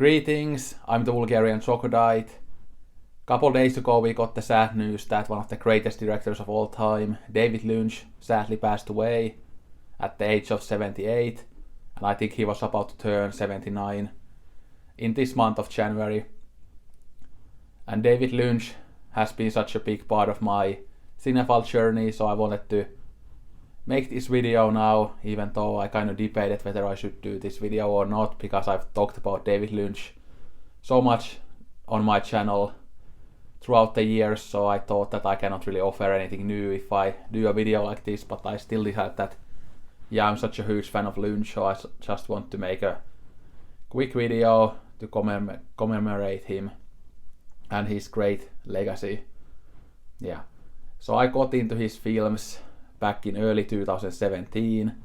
Greetings, I'm the Bulgarian Troglodyte. Couple days ago we got the sad news that one of the greatest directors of all time, David Lynch, sadly passed away at the age of 78, and I think he was about to turn 79 in this month of January. And David Lynch has been such a big part of my cinephile journey, so I wanted to make this video now, even though I kind of debated whether I should do this video or not, because I've talked about David Lynch so much on my channel throughout the years, so I thought that I cannot really offer anything new if I do a video like this, but I still decided that I'm such a huge fan of Lynch, so I just want to make a quick video to commemorate him and his great legacy. So I got into his films back in early 2017.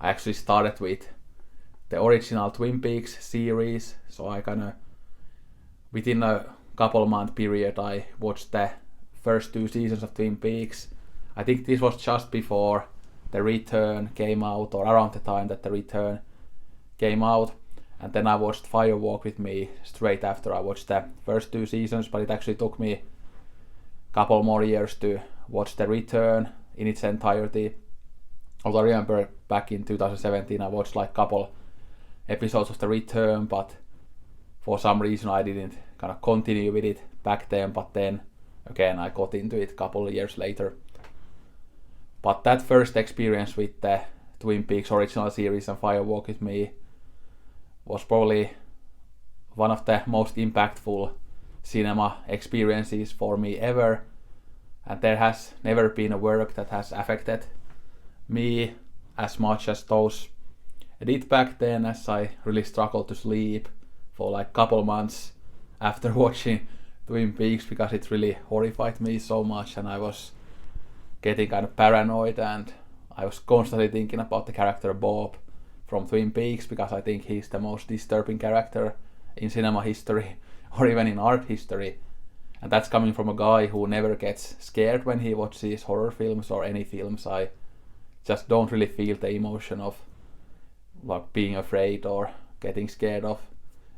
I actually started with the original Twin Peaks series, so I kind of, within a couple month period, I watched the first 2 seasons of Twin Peaks. I think this was just before The Return came out, or around the time that The Return came out, and then I watched Fire Walk with Me straight after I watched the first 2 seasons, but it actually took me a couple more years to watch The Return in its entirety. Although I remember back in 2017 I watched like couple episodes of The Return, but for some reason I didn't kind of continue with it back then, but then again I got into it a couple of years later. But that first experience with the Twin Peaks original series and Fire Walk with Me was probably one of the most impactful cinema experiences for me ever. And there has never been a work that has affected me as much as those did back then, as I really struggled to sleep for like a couple months after watching Twin Peaks, because it really horrified me so much, and I was getting kind of paranoid, and I was constantly thinking about the character Bob from Twin Peaks, because I think he's the most disturbing character in cinema history or even in art history. And that's coming from a guy who never gets scared when he watches horror films or any films. I just don't really feel the emotion of like being afraid or getting scared of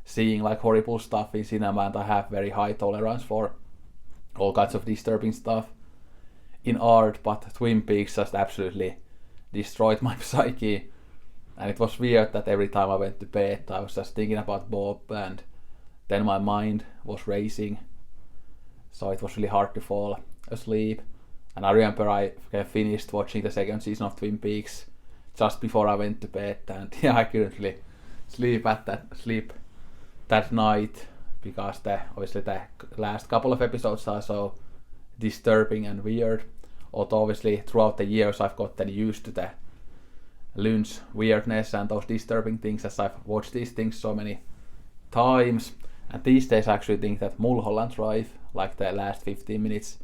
seeing like horrible stuff in cinema, and I have very high tolerance for all kinds of disturbing stuff in art, but Twin Peaks just absolutely destroyed my psyche. And it was weird that every time I went to bed I was just thinking about Bob, and then my mind was racing. So it was really hard to fall asleep. And I remember I finished watching the second season of Twin Peaks just before I went to bed, and I couldn't really sleep that night, because obviously the last couple of episodes are so disturbing and weird. Although obviously throughout the years I've gotten used to the Lynch weirdness and those disturbing things, as I've watched these things so many times. And these days I actually think that Mulholland Drive, like the last 15 minutes,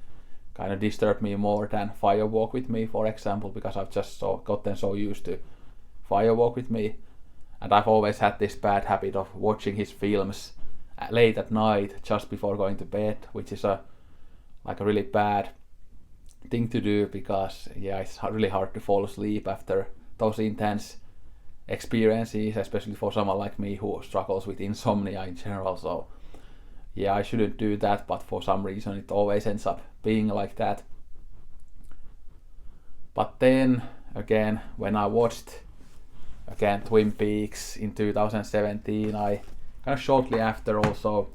kind of disturbed me more than Fire Walk with Me, for example, because I've just gotten so used to Fire Walk with Me. And I've always had this bad habit of watching his films late at night just before going to bed, which is a really bad thing to do, because it's really hard to fall asleep after those intense experiences, especially for someone like me who struggles with insomnia in general. So I shouldn't do that, but for some reason it always ends up being like that. But then again, when I watched Twin Peaks in 2017, I kind of shortly after also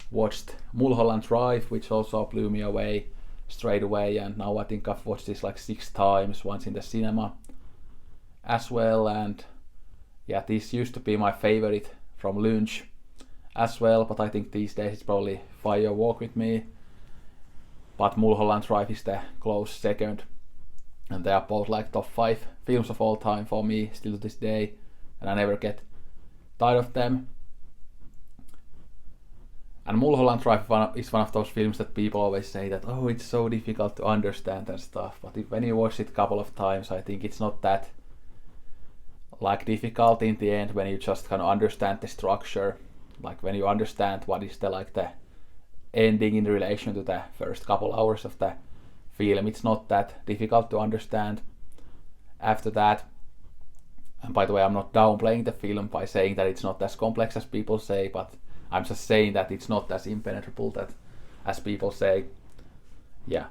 watched Mulholland Drive, which also blew me away straight away, and now I think I've watched this like 6 times, once in the cinema as well. And this used to be my favorite from Lynch as well, but I think these days it's probably Fire Walk with Me. But Mulholland Drive is the close second, and they are both like top 5 films of all time for me still to this day, and I never get tired of them. And Mulholland Drive is one of those films that people always say that, oh, it's so difficult to understand and stuff, but when you watch it a couple of times, I think it's not that difficult in the end, when you just kind of understand the structure, like when you understand what is the ending in relation to the first couple hours of the film. It's not that difficult to understand after that. And by the way, I'm not downplaying the film by saying that it's not as complex as people say, but I'm just saying that it's not as impenetrable as people say. Yeah.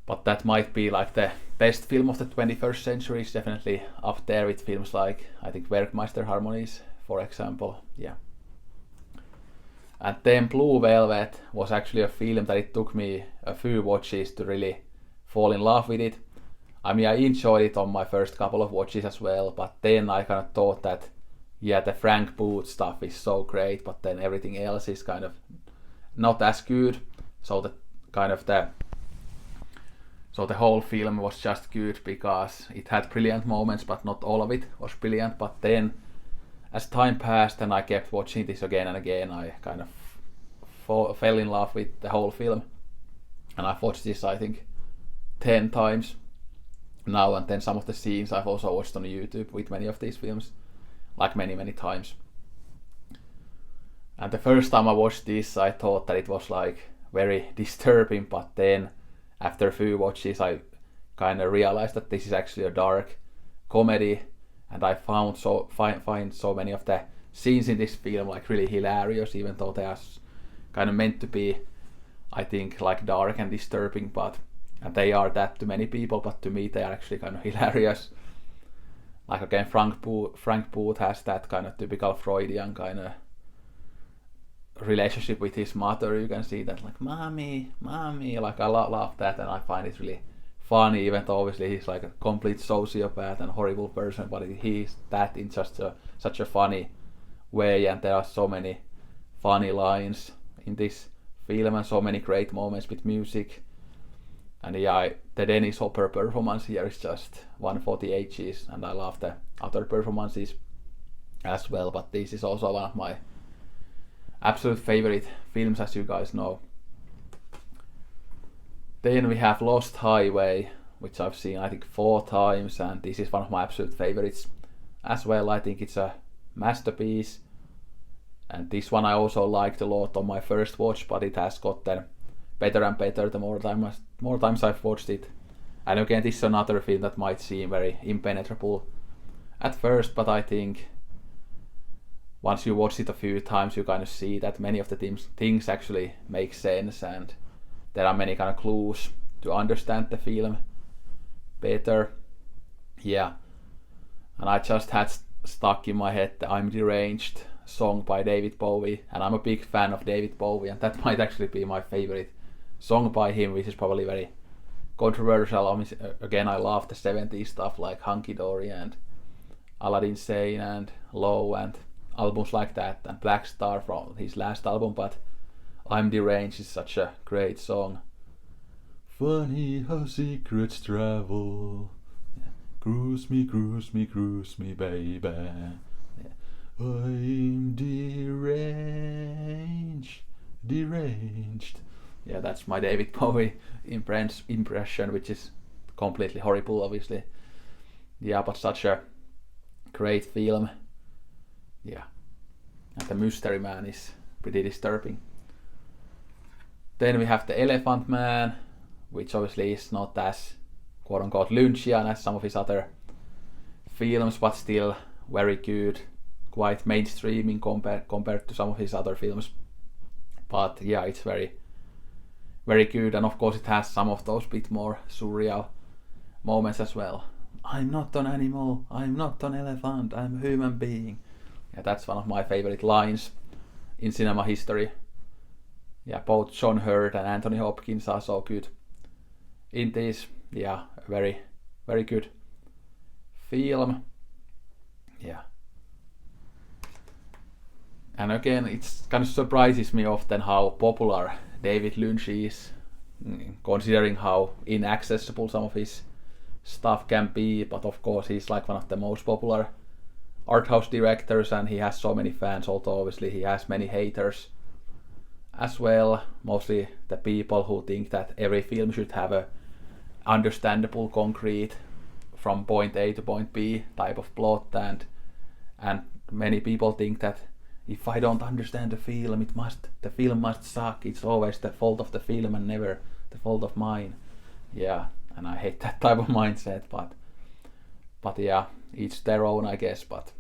But that might be like the best film of the 21st century. It's definitely up there with films like, I think, Werkmeister Harmonies, for example. Yeah. And then Blue Velvet was actually a film that it took me a few watches to really fall in love with it. I mean, I enjoyed it on my first couple of watches as well, but then I kind of thought that, yeah, the Frank Booth stuff is so great, but then everything else is kind of not as good. So the whole film was just good because it had brilliant moments, but not all of it was brilliant. But then, as time passed and I kept watching this again and again, I kind of fell in love with the whole film. And I've watched this, I think, 10 times now, and then some of the scenes I've also watched on YouTube with many of these films, like many times. And the first time I watched this, I thought that it was like very disturbing, but then after a few watches I kind of realized that this is actually a dark comedy, and I find so many of the scenes in this film like really hilarious, even though they are kind of meant to be, I think, like dark and disturbing, and they are that to many people, but to me they are actually kind of hilarious. Like again, Frank Booth has that kind of typical Freudian kind of relationship with his mother. You can see that, like, mommy, like I love that, and I find it really funny, even though obviously he's like a complete sociopath and horrible person, but he's that in just such a funny way, and there are so many funny lines in this film and so many great moments with music. And yeah, the Dennis Hopper performance here is just one for the ages, and I love the other performances as well, but this is also one of my absolute favorite films, as you guys know. Then we have Lost Highway, which I've seen I think 4 times, and this is one of my absolute favorites as well. I think it's a masterpiece, and this one I also liked a lot on my first watch, but it has gotten better and better the more times I've watched it. And again, this is another film that might seem very impenetrable at first, but I think once you watch it a few times, you kind of see that many of the things actually make sense, and there are many kind of clues to understand the film better. Yeah, and I just had stuck in my head the I'm Deranged song by David Bowie, and I'm a big fan of David Bowie, and that might actually be my favorite song by him, which is probably very controversial. Again, I love the 70s stuff like Hunky Dory and Aladdin Sane and Low and albums like that, and Black Star from his last album, but I'm Deranged is such a great song. Funny how secrets travel. Yeah. Cruise me, baby. Yeah. I'm deranged. Yeah, that's my David Bowie impression, which is completely horrible, obviously. Yeah, but such a great film. Yeah, and the Mystery Man is pretty disturbing. Then we have The Elephant Man, which obviously is not as quote-unquote Lynchian as some of his other films, but still very good, quite mainstreaming compared to some of his other films. But yeah, it's very, very good, and of course it has some of those bit more surreal moments as well. I'm not an animal, I'm not an elephant, I'm a human being. Yeah, that's one of my favorite lines in cinema history. Yeah, both John Hurt and Anthony Hopkins are so good in this. Yeah, a very, very good film. Yeah. And again, it kind of surprises me often how popular David Lynch is, considering how inaccessible some of his stuff can be, but of course he's like one of the most popular art house directors, and he has so many fans, although obviously he has many haters as well, mostly the people who think that every film should have a understandable, concrete, from point A to point B type of plot, and many people think that if I don't understand the film, the film must suck, it's always the fault of the film and never the fault of mine. Yeah, and I hate that type of mindset, but yeah, each their own, I guess, but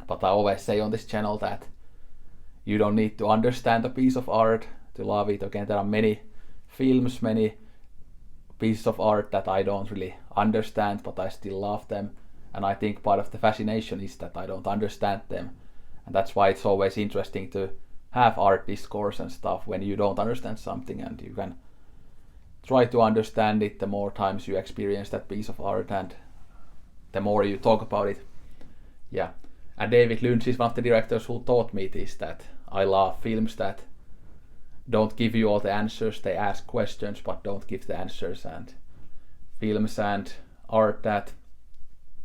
I always say on this channel that you don't need to understand a piece of art to love it. Again, there are many films, many pieces of art that I don't really understand, but I still love them. And I think part of the fascination is that I don't understand them. And that's why it's always interesting to have art discourse and stuff when you don't understand something, and you can try to understand it the more times you experience that piece of art and the more you talk about it. Yeah. And David Lynch is one of the directors who taught me this, that I love films that don't give you all the answers. They ask questions but don't give the answers, and films and art that,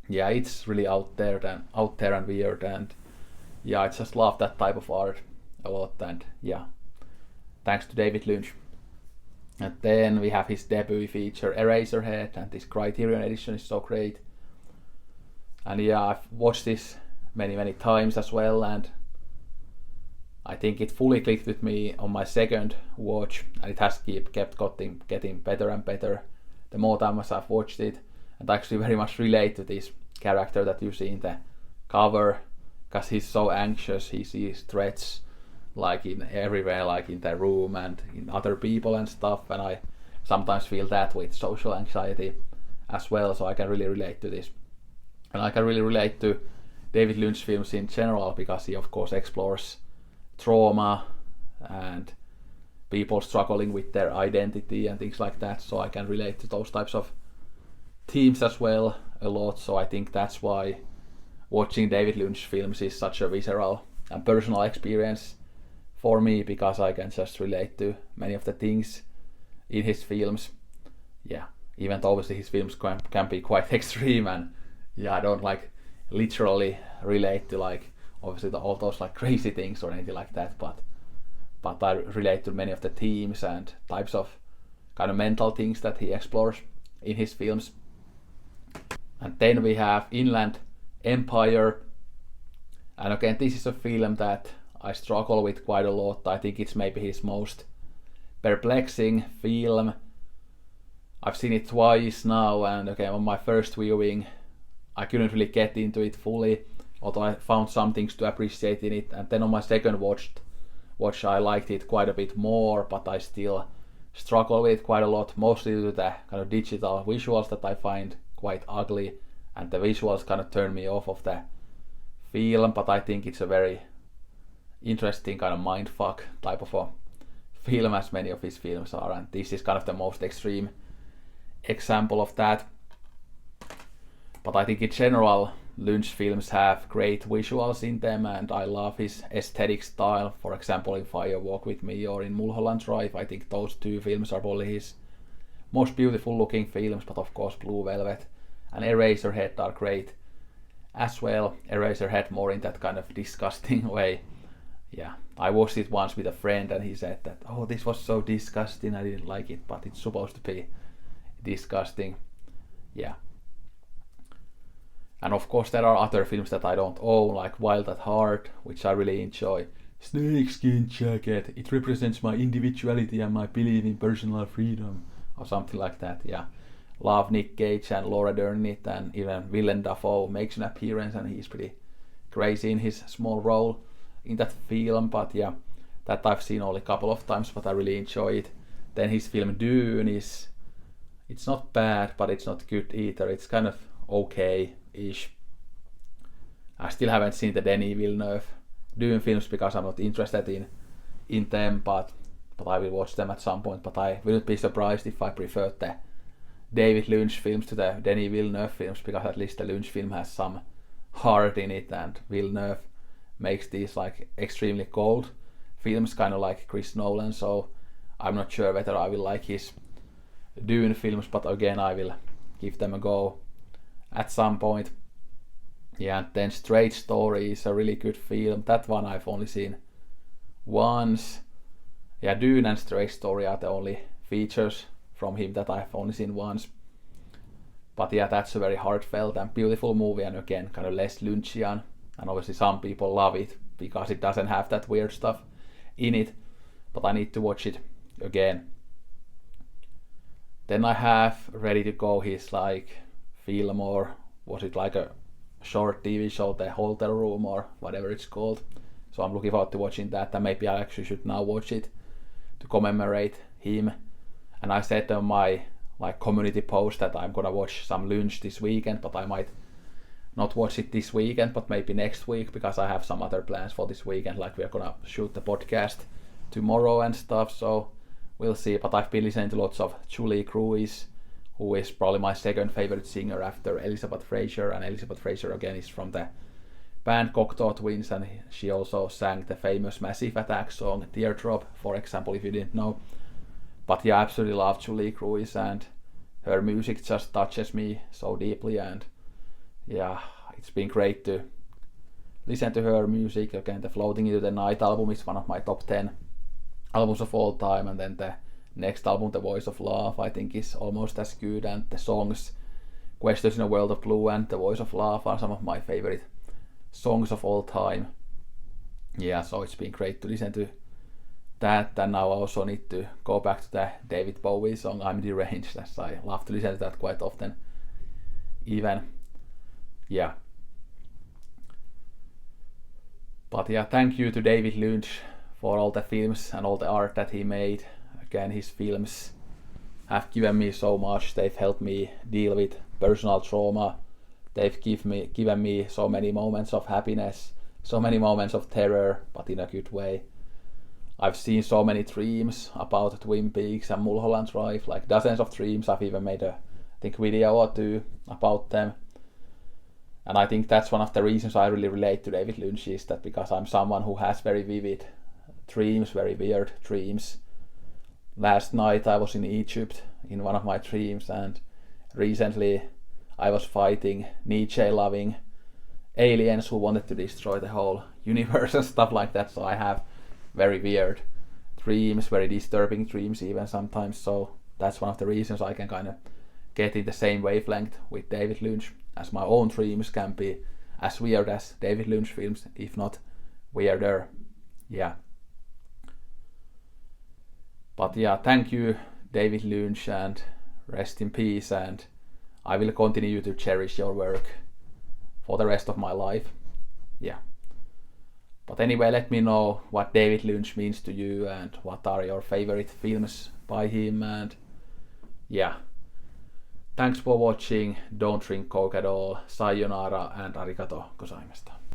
yeah, it's really out there and weird, and yeah, I just love that type of art a lot, and yeah, thanks to David Lynch. And then we have his debut feature Eraserhead, and this Criterion edition is so great. And yeah, I've watched this many times as well, and I think it fully clicked with me on my second watch, and it has kept getting better and better the more times I've watched it, and I actually very much relate to this character that you see in the cover, because he's so anxious. He sees threats like in everywhere, like in the room and in other people and stuff, and I sometimes feel that with social anxiety as well, so I can really relate to this. And I can really relate to David Lynch films in general, because he of course explores trauma and people struggling with their identity and things like that, so I can relate to those types of themes as well a lot. So I think that's why watching David Lynch films is such a visceral and personal experience for me, because I can just relate to many of the things in his films. Yeah, even though obviously his films can be quite extreme, and yeah, I don't like literally relate to like obviously all those like crazy things or anything like that, but I relate to many of the themes and types of kind of mental things that he explores in his films. And then we have Inland Empire, and again, this is a film that I struggle with quite a lot. I think it's maybe his most perplexing film. I've seen it twice now, and again, on my first viewing I couldn't really get into it fully, although I found some things to appreciate in it, and then on my second watch I liked it quite a bit more, but I still struggle with it quite a lot, mostly due to the kind of digital visuals that I find quite ugly, and the visuals kind of turn me off of the film. But I think it's a very interesting kind of mindfuck type of a film, as many of his films are, and this is kind of the most extreme example of that. But I think in general Lynch films have great visuals in them, and I love his aesthetic style. For example, in Fire Walk With Me or in Mulholland Drive, I think those two films are probably his most beautiful looking films, but of course Blue Velvet and Eraserhead are great as well. Eraserhead more in that kind of disgusting way. Yeah, I watched it once with a friend and he said that, oh, this was so disgusting, I didn't like it, but it's supposed to be disgusting. Yeah. And of course there are other films that I don't own, like Wild at Heart, which I really enjoy. Snakeskin jacket, it represents my individuality and my belief in personal freedom, or something like that. Yeah, love Nick Cage and Laura Dern in it, and even Willem Dafoe makes an appearance, and he's pretty crazy in his small role in that film. But yeah, that I've seen only a couple of times, but I really enjoy it. Then his film Dune it's not bad, but it's not good either. It's kind of okay-ish. I still haven't seen the Denis Villeneuve Dune films because I'm not interested in them, but I will watch them at some point. But I wouldn't be surprised if I preferred the David Lynch films to the Denis Villeneuve films, because at least the Lynch film has some heart in it, and Villeneuve makes these like extremely cold films, kind of like Chris Nolan, so I'm not sure whether I will like his Dune films, but again, I will give them a go at some point. Yeah, and then Straight Story is a really good film. That one I've only seen once. Yeah, Dune and Straight Story are the only features from him that I've only seen once. But yeah, that's a very heartfelt and beautiful movie, and again, kind of less Lynchian. And obviously some people love it because it doesn't have that weird stuff in it, but I need to watch it again. Then I have ready to go his like film, or was it like a short TV show, The Hotel Room or whatever it's called. So I'm looking forward to watching that, and maybe I actually should now watch it to commemorate him. And I said on my community post that I'm gonna watch some Lynch this weekend, but I might not watch it this weekend, but maybe next week, because I have some other plans for this weekend, like we're gonna shoot the podcast tomorrow and stuff, so we'll see. But I've been listening to lots of Julie Cruise, who is probably my second favorite singer after Elizabeth Fraser, and Elizabeth Fraser again is from the band Cocteau Twins, and she also sang the famous Massive Attack song Teardrop, for example, if you didn't know. But yeah, I absolutely love Julie Cruise, and her music just touches me so deeply, and yeah, it's been great to listen to her music again. The Floating Into the Night album is one of my top 10 albums of all time, and then the next album, The Voice of Love, I think is almost as good, and the songs Questions in a World of Blue and The Voice of Love are some of my favorite songs of all time. Yeah, so it's been great to listen to that, and now I also need to go back to the David Bowie song I'm Deranged, as I love to listen to that quite often even. Yeah. But yeah, thank you to David Lynch for all the films and all the art that he made. Again, his films have given me so much. They've helped me deal with personal trauma. They've given me so many moments of happiness, so many moments of terror, but in a good way. I've seen so many dreams about Twin Peaks and Mulholland Drive, like dozens of dreams. I've even made a video or two about them. And I think that's one of the reasons I really relate to David Lynch, is that because I'm someone who has very vivid dreams, very weird dreams. Last night I was in Egypt in one of my dreams, and recently I was fighting Nietzsche-loving aliens who wanted to destroy the whole universe and stuff like that. So I have very weird dreams, very disturbing dreams even sometimes. So that's one of the reasons I can kind of get in the same wavelength with David Lynch, as my own dreams can be as weird as David Lynch films, if not weirder. Yeah. But yeah, thank you David Lynch, and rest in peace, and I will continue to cherish your work for the rest of my life. Yeah. But anyway, let me know what David Lynch means to you, and what are your favorite films by him, and yeah. Thanks for watching. Don't drink Coke at all. Sayonara and arigato gozaimashita.